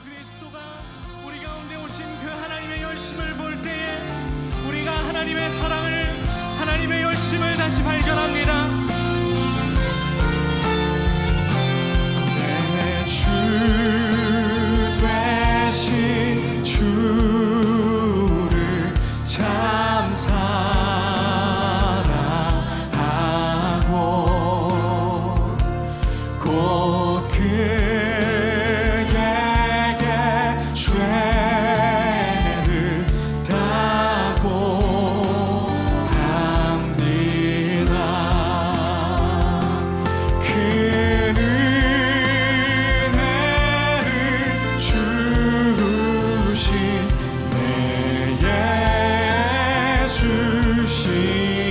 그리스도가 우리 가운데 오신 그 하나님의 열심을 볼 때에 우리가 하나님의 사랑을, 하나님의 열심을 다시 발견합니다. 내 주 되신 주를 참 사랑하고 곧 그에게 죄를 다고 합니다. 그 은혜를 주신 내 예수시니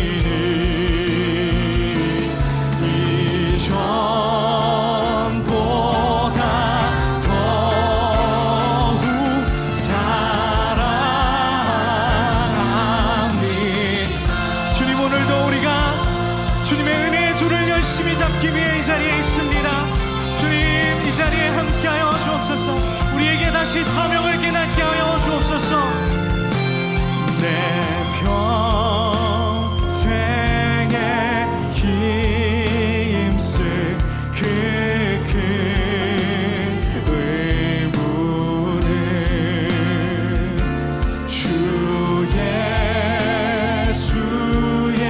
이전보다 더욱 사랑합니다. 주님, 오늘도 우리가 주님의 은혜의 줄을 열심히 잡기 위해 이 자리에 있습니다. 주님, 이 자리에 함께하여 주옵소서. 우리에게 다시 사명을 깨닫게 하여 주옵소서. 내 평생에 힘쓸 그 의무는 주 예수의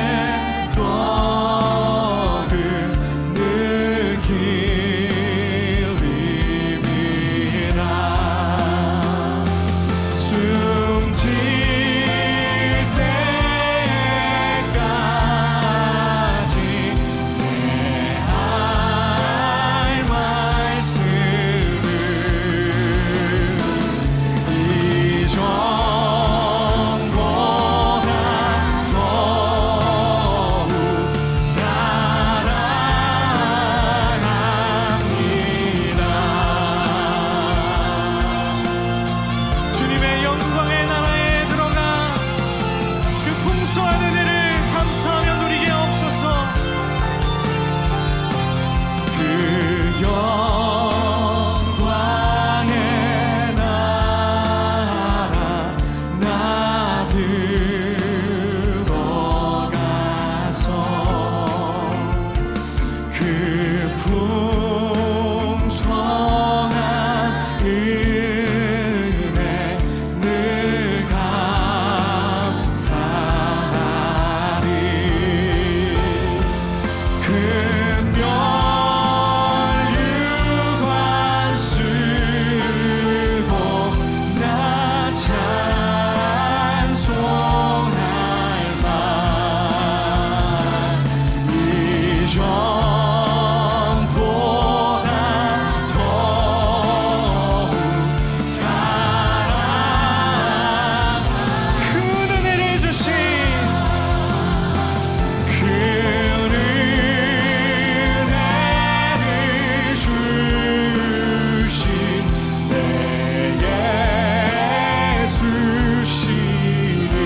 떡을 느끼리라. 숨질 때까지 내 할 말씀을 이전보다 더욱 사랑합니다. 주님의 영광의 나라에 들어가 그 풍성한 은혜를 감사하며 누리게 없소서. 그 영광의 나라 나 들어가서 그 풍성한 은혜 늘 감사하리. 금멸류관 쓰고 나 찬송할 만 이전보다 더욱 사랑 큰 은혜를 주신 그 은혜를 주신 내 예수시니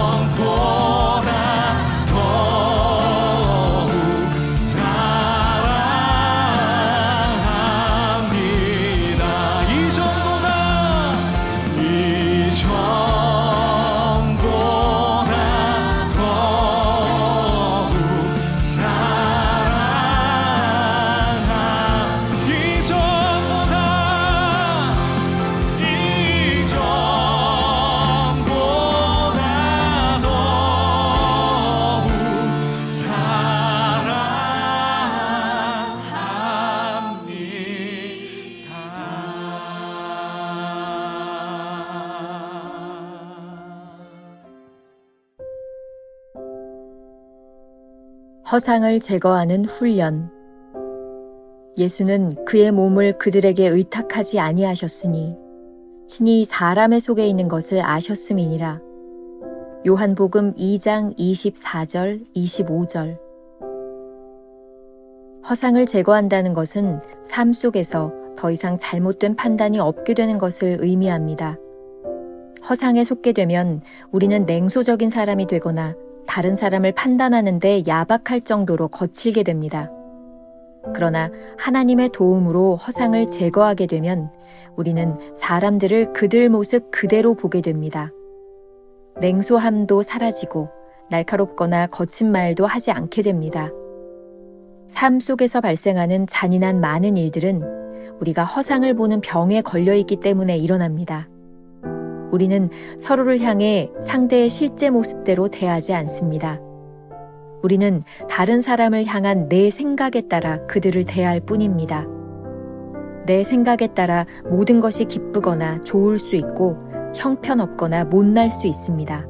이전보다 더욱 사랑합니다. 이전보다 더욱 사랑합니다. 이전보다 더욱 사랑합니다. 허상을 제거하는 훈련. 예수는 그의 몸을 그들에게 의탁하지 아니하셨으니 친히 사람의 속에 있는 것을 아셨음이니라. 요한복음 2장 24절, 25절. 허상을 제거한다는 것은 삶 속에서 더 이상 잘못된 판단이 없게 되는 것을 의미합니다. 허상에 속게 되면 우리는 냉소적인 사람이 되거나 다른 사람을 판단하는 데 야박할 정도로 거칠게 됩니다. 그러나 하나님의 도움으로 허상을 제거하게 되면 우리는 사람들을 그들 모습 그대로 보게 됩니다. 냉소함도 사라지고 날카롭거나 거친 말도 하지 않게 됩니다. 삶 속에서 발생하는 잔인한 많은 일들은 우리가 허상을 보는 병에 걸려 있기 때문에 일어납니다. 우리는 서로를 향해 상대의 실제 모습대로 대하지 않습니다. 우리는 다른 사람을 향한 내 생각에 따라 그들을 대할 뿐입니다. 내 생각에 따라 모든 것이 기쁘거나 좋을 수 있고 형편없거나 못날 수 있습니다.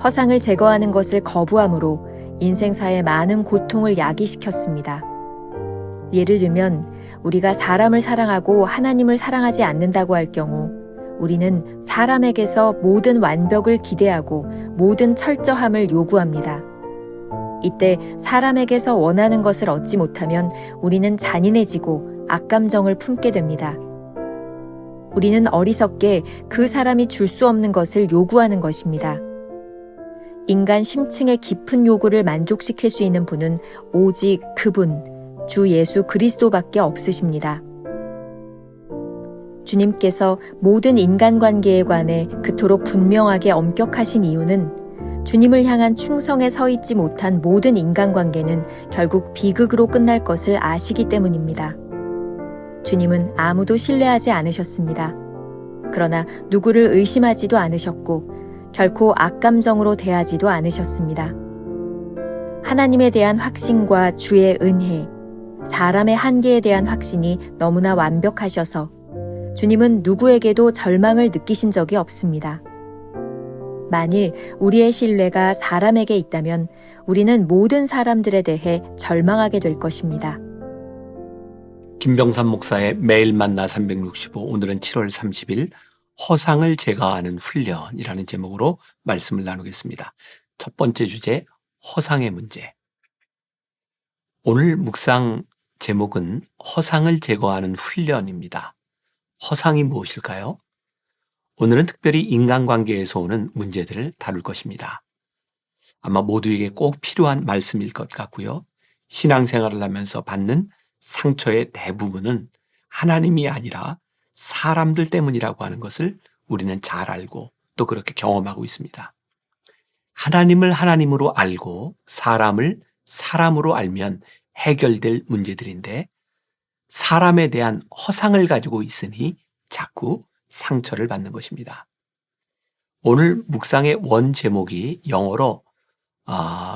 허상을 제거하는 것을 거부함으로 인생사에 많은 고통을 야기시켰습니다. 예를 들면 우리가 사람을 사랑하고 하나님을 사랑하지 않는다고 할 경우 우리는 사람에게서 모든 완벽을 기대하고 모든 철저함을 요구합니다. 이때 사람에게서 원하는 것을 얻지 못하면 우리는 잔인해지고 악감정을 품게 됩니다. 우리는 어리석게 그 사람이 줄 수 없는 것을 요구하는 것입니다. 인간 심층의 깊은 요구를 만족시킬 수 있는 분은 오직 그분, 주 예수 그리스도밖에 없으십니다. 주님께서 모든 인간관계에 관해 그토록 분명하게 엄격하신 이유는 주님을 향한 충성에 서 있지 못한 모든 인간관계는 결국 비극으로 끝날 것을 아시기 때문입니다. 주님은 아무도 신뢰하지 않으셨습니다. 그러나 누구를 의심하지도 않으셨고 결코 악감정으로 대하지도 않으셨습니다. 하나님에 대한 확신과 주의 은혜, 사람의 한계에 대한 확신이 너무나 완벽하셔서 주님은 누구에게도 절망을 느끼신 적이 없습니다. 만일 우리의 신뢰가 사람에게 있다면 우리는 모든 사람들에 대해 절망하게 될 것입니다. 김병삼 목사의 매일 만나 365, 오늘은 7월 30일 허상을 제거하는 훈련이라는 제목으로 말씀을 나누겠습니다. 첫 번째 주제, 허상의 문제. 오늘 묵상 제목은 허상을 제거하는 훈련입니다. 허상이 무엇일까요? 오늘은 특별히 인간관계에서 오는 문제들을 다룰 것입니다. 아마 모두에게 꼭 필요한 말씀일 것 같고요. 신앙생활을 하면서 받는 상처의 대부분은 하나님이 아니라 사람들 때문이라고 하는 것을 우리는 잘 알고 또 그렇게 경험하고 있습니다. 하나님을 하나님으로 알고 사람을 사람으로 알면 해결될 문제들인데 사람에 대한 허상을 가지고 있으니 자꾸 상처를 받는 것입니다. 오늘 묵상의 원 제목이 영어로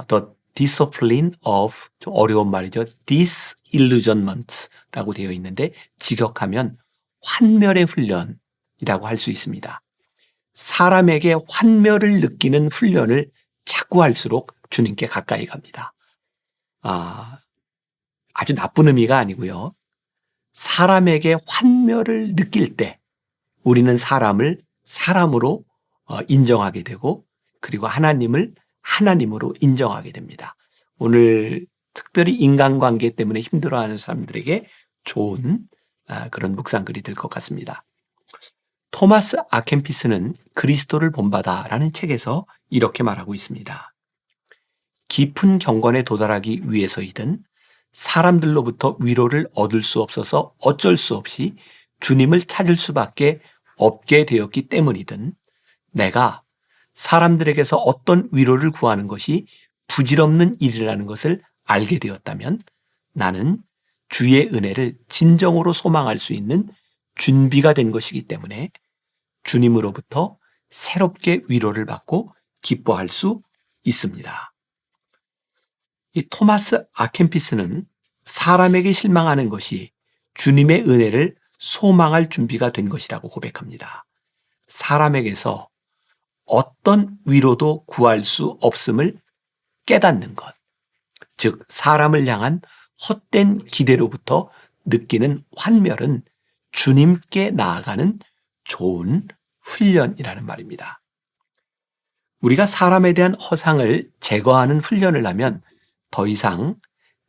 The Discipline of, 좀 어려운 말이죠. Disillusionment라고 되어 있는데 직역하면 환멸의 훈련이라고 할 수 있습니다. 사람에게 환멸을 느끼는 훈련을 자꾸 할수록 주님께 가까이 갑니다. 아주 나쁜 의미가 아니고요. 사람에게 환멸을 느낄 때 우리는 사람을 사람으로 인정하게 되고 그리고 하나님을 하나님으로 인정하게 됩니다. 오늘 특별히 인간관계 때문에 힘들어하는 사람들에게 좋은 그런 묵상글이 될 것 같습니다. 토마스 아켄피스는 그리스도를 본받아라는 책에서 이렇게 말하고 있습니다. 깊은 경건에 도달하기 위해서이든 사람들로부터 위로를 얻을 수 없어서 어쩔 수 없이 주님을 찾을 수밖에 없게 되었기 때문이든 내가 사람들에게서 어떤 위로를 구하는 것이 부질없는 일이라는 것을 알게 되었다면 나는 주의 은혜를 진정으로 소망할 수 있는 준비가 된 것이기 때문에 주님으로부터 새롭게 위로를 받고 기뻐할 수 있습니다. 이 토마스 아켄피스는 사람에게 실망하는 것이 주님의 은혜를 소망할 준비가 된 것이라고 고백합니다. 사람에게서 어떤 위로도 구할 수 없음을 깨닫는 것, 즉 사람을 향한 헛된 기대로부터 느끼는 환멸은 주님께 나아가는 좋은 훈련이라는 말입니다. 우리가 사람에 대한 허상을 제거하는 훈련을 하면 더 이상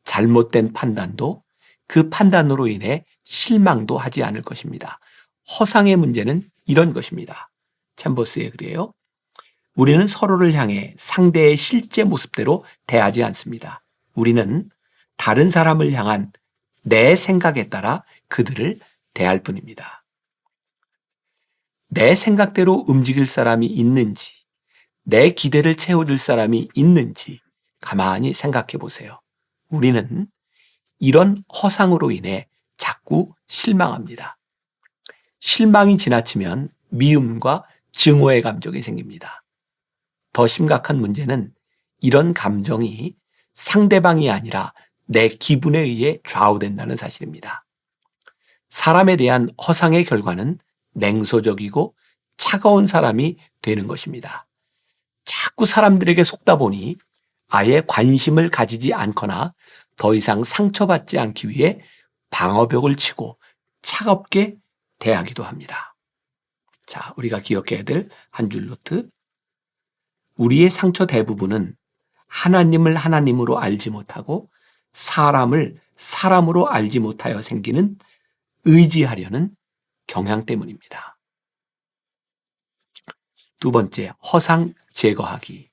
잘못된 판단도 그 판단으로 인해 실망도 하지 않을 것입니다. 허상의 문제는 이런 것입니다. 챔버스의 글이에요. 우리는 서로를 향해 상대의 실제 모습대로 대하지 않습니다. 우리는 다른 사람을 향한 내 생각에 따라 그들을 대할 뿐입니다. 내 생각대로 움직일 사람이 있는지, 내 기대를 채워줄 사람이 있는지 가만히 생각해 보세요. 우리는 이런 허상으로 인해 자꾸 실망합니다. 실망이 지나치면 미움과 증오의 감정이 생깁니다. 더 심각한 문제는 이런 감정이 상대방이 아니라 내 기분에 의해 좌우된다는 사실입니다. 사람에 대한 허상의 결과는 냉소적이고 차가운 사람이 되는 것입니다. 자꾸 사람들에게 속다 보니 아예 관심을 가지지 않거나 더 이상 상처받지 않기 위해 방어벽을 치고 차갑게 대하기도 합니다. 자, 우리가 기억해야 될 한 줄 노트. 우리의 상처 대부분은 하나님을 하나님으로 알지 못하고 사람을 사람으로 알지 못하여 생기는 의지하려는 경향 때문입니다. 두 번째, 허상 제거하기.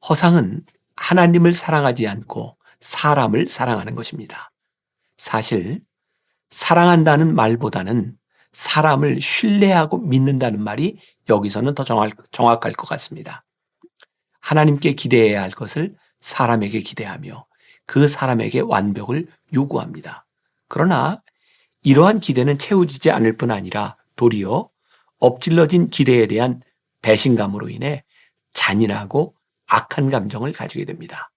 허상은 하나님을 사랑하지 않고 사람을 사랑하는 것입니다. 사실 사랑한다는 말보다는 사람을 신뢰하고 믿는다는 말이 여기서는 더 정확할 것 같습니다. 하나님께 기대해야 할 것을 사람에게 기대하며 그 사람에게 완벽을 요구합니다. 그러나 이러한 기대는 채워지지 않을 뿐 아니라 도리어 엎질러진 기대에 대한 배신감으로 인해 잔인하고 악한 감정을 가지게 됩니다.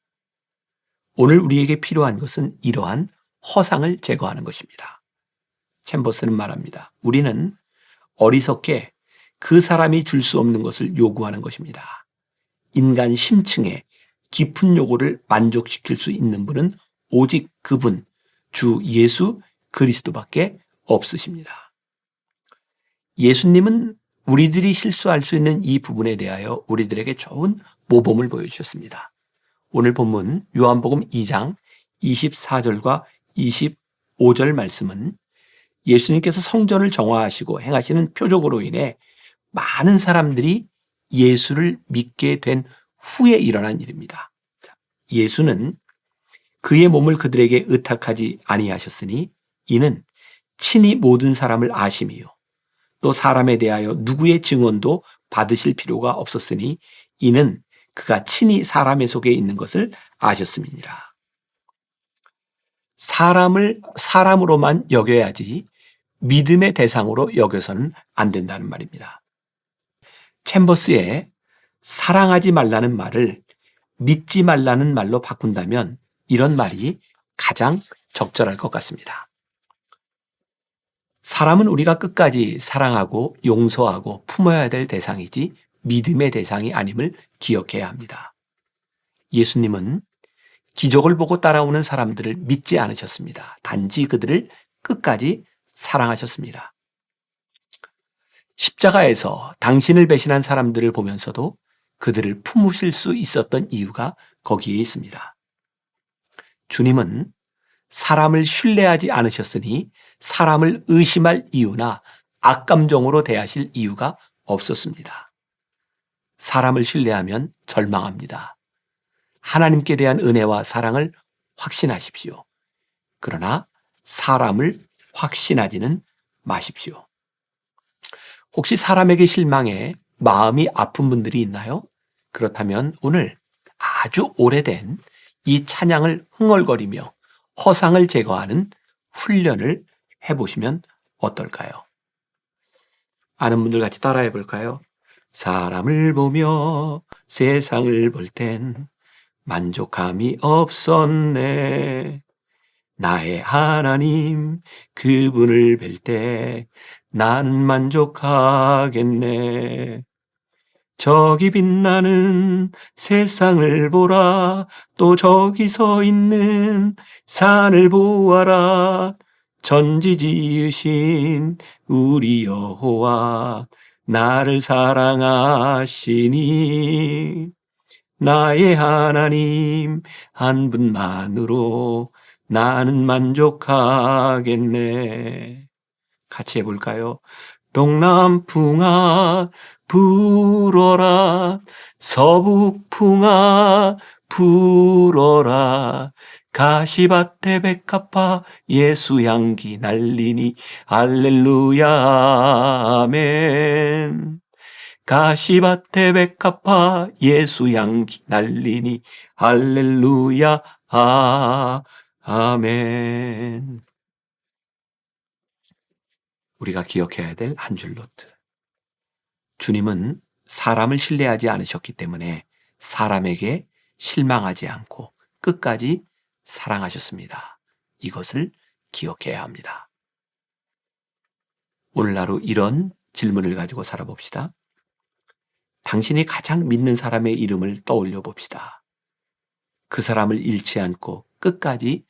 오늘 우리에게 필요한 것은 이러한 허상을 제거하는 것입니다. 챔버스는 말합니다. 우리는 어리석게 그 사람이 줄 수 없는 것을 요구하는 것입니다. 인간 심층의 깊은 요구를 만족시킬 수 있는 분은 오직 그분, 주 예수 그리스도밖에 없으십니다. 예수님은 우리들이 실수할 수 있는 이 부분에 대하여 우리들에게 좋은 모범을 보여주셨습니다. 오늘 본문 요한복음 2장 24절과 25절 말씀은 예수님께서 성전을 정화하시고 행하시는 표적으로 인해 많은 사람들이 예수를 믿게 된 후에 일어난 일입니다. 예수는 그의 몸을 그들에게 의탁하지 아니하셨으니 이는 친히 모든 사람을 아심이요 또 사람에 대하여 누구의 증언도 받으실 필요가 없었으니 이는 그가 친히 사람의 속에 있는 것을 아셨음이니라. 사람을 사람으로만 여겨야지 믿음의 대상으로 여겨서는 안 된다는 말입니다. 챔버스의 사랑하지 말라는 말을 믿지 말라는 말로 바꾼다면 이런 말이 가장 적절할 것 같습니다. 사람은 우리가 끝까지 사랑하고 용서하고 품어야 될 대상이지 믿음의 대상이 아님을 기억해야 합니다. 예수님은 기적을 보고 따라오는 사람들을 믿지 않으셨습니다. 단지 그들을 끝까지 사랑하셨습니다. 십자가에서 당신을 배신한 사람들을 보면서도 그들을 품으실 수 있었던 이유가 거기에 있습니다. 주님은 사람을 신뢰하지 않으셨으니 사람을 의심할 이유나 악감정으로 대하실 이유가 없었습니다. 사람을 신뢰하면 절망합니다. 하나님께 대한 은혜와 사랑을 확신하십시오. 그러나 사람을 확신하지는 마십시오. 혹시 사람에게 실망해 마음이 아픈 분들이 있나요? 그렇다면 오늘 아주 오래된 이 찬양을 흥얼거리며 허상을 제거하는 훈련을 해보시면 어떨까요? 아는 분들 같이 따라해 볼까요? 사람을 보며 세상을 볼 땐 만족함이 없었네. 나의 하나님 그분을 뵐 때 나는 만족하겠네. 저기 빛나는 세상을 보라. 또 저기 서 있는 산을 보아라. 전지 지으신 우리 여호와 나를 사랑하시니 나의 하나님 한 분만으로 나는 만족하겠네. 같이 해볼까요? 동남풍아 불어라. 서북풍아 불어라. 가시밭에 백합화 예수 향기 날리니 할렐루야 아멘. 가시밭에 백합화 예수 향기 날리니 할렐루야 아멘. 우리가 기억해야 될 한 줄 노트. 주님은 사람을 신뢰하지 않으셨기 때문에 사람에게 실망하지 않고 끝까지 사랑하셨습니다. 이것을 기억해야 합니다. 오늘 하루 이런 질문을 가지고 살아봅시다. 당신이 가장 믿는 사람의 이름을 떠올려 봅시다. 그 사람을 잃지 않고 끝까지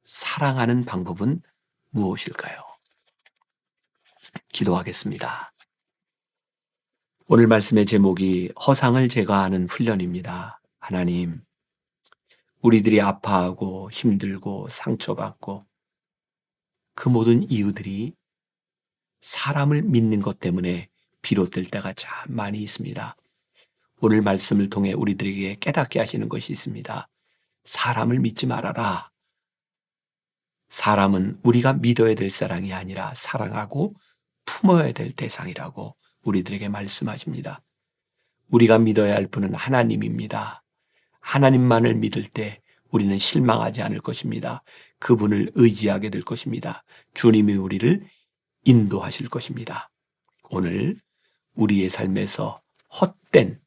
사랑하는 방법은 무엇일까요? 기도하겠습니다. 오늘 말씀의 제목이 허상을 제거하는 훈련입니다. 하나님, 우리들이 아파하고 힘들고 상처받고 그 모든 이유들이 사람을 믿는 것 때문에 비롯될 때가 참 많이 있습니다. 오늘 말씀을 통해 우리들에게 깨닫게 하시는 것이 있습니다. 사람을 믿지 말아라. 사람은 우리가 믿어야 될 사랑이 아니라 사랑하고 품어야 될 대상이라고 우리들에게 말씀하십니다. 우리가 믿어야 할 분은 하나님입니다. 하나님만을 믿을 때 우리는 실망하지 않을 것입니다. 그분을 의지하게 될 것입니다. 주님이 우리를 인도하실 것입니다. 오늘 우리의 삶에서 헛된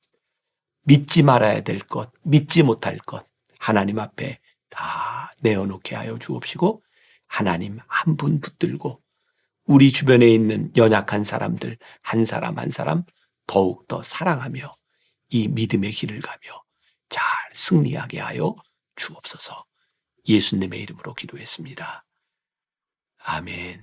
믿지 말아야 될 것, 믿지 못할 것 하나님 앞에 다 내어놓게 하여 주옵시고 하나님 한 분 붙들고 우리 주변에 있는 연약한 사람들 한 사람 한 사람 더욱더 사랑하며 이 믿음의 길을 가며 잘 승리하게 하여 주옵소서. 예수님의 이름으로 기도했습니다. 아멘.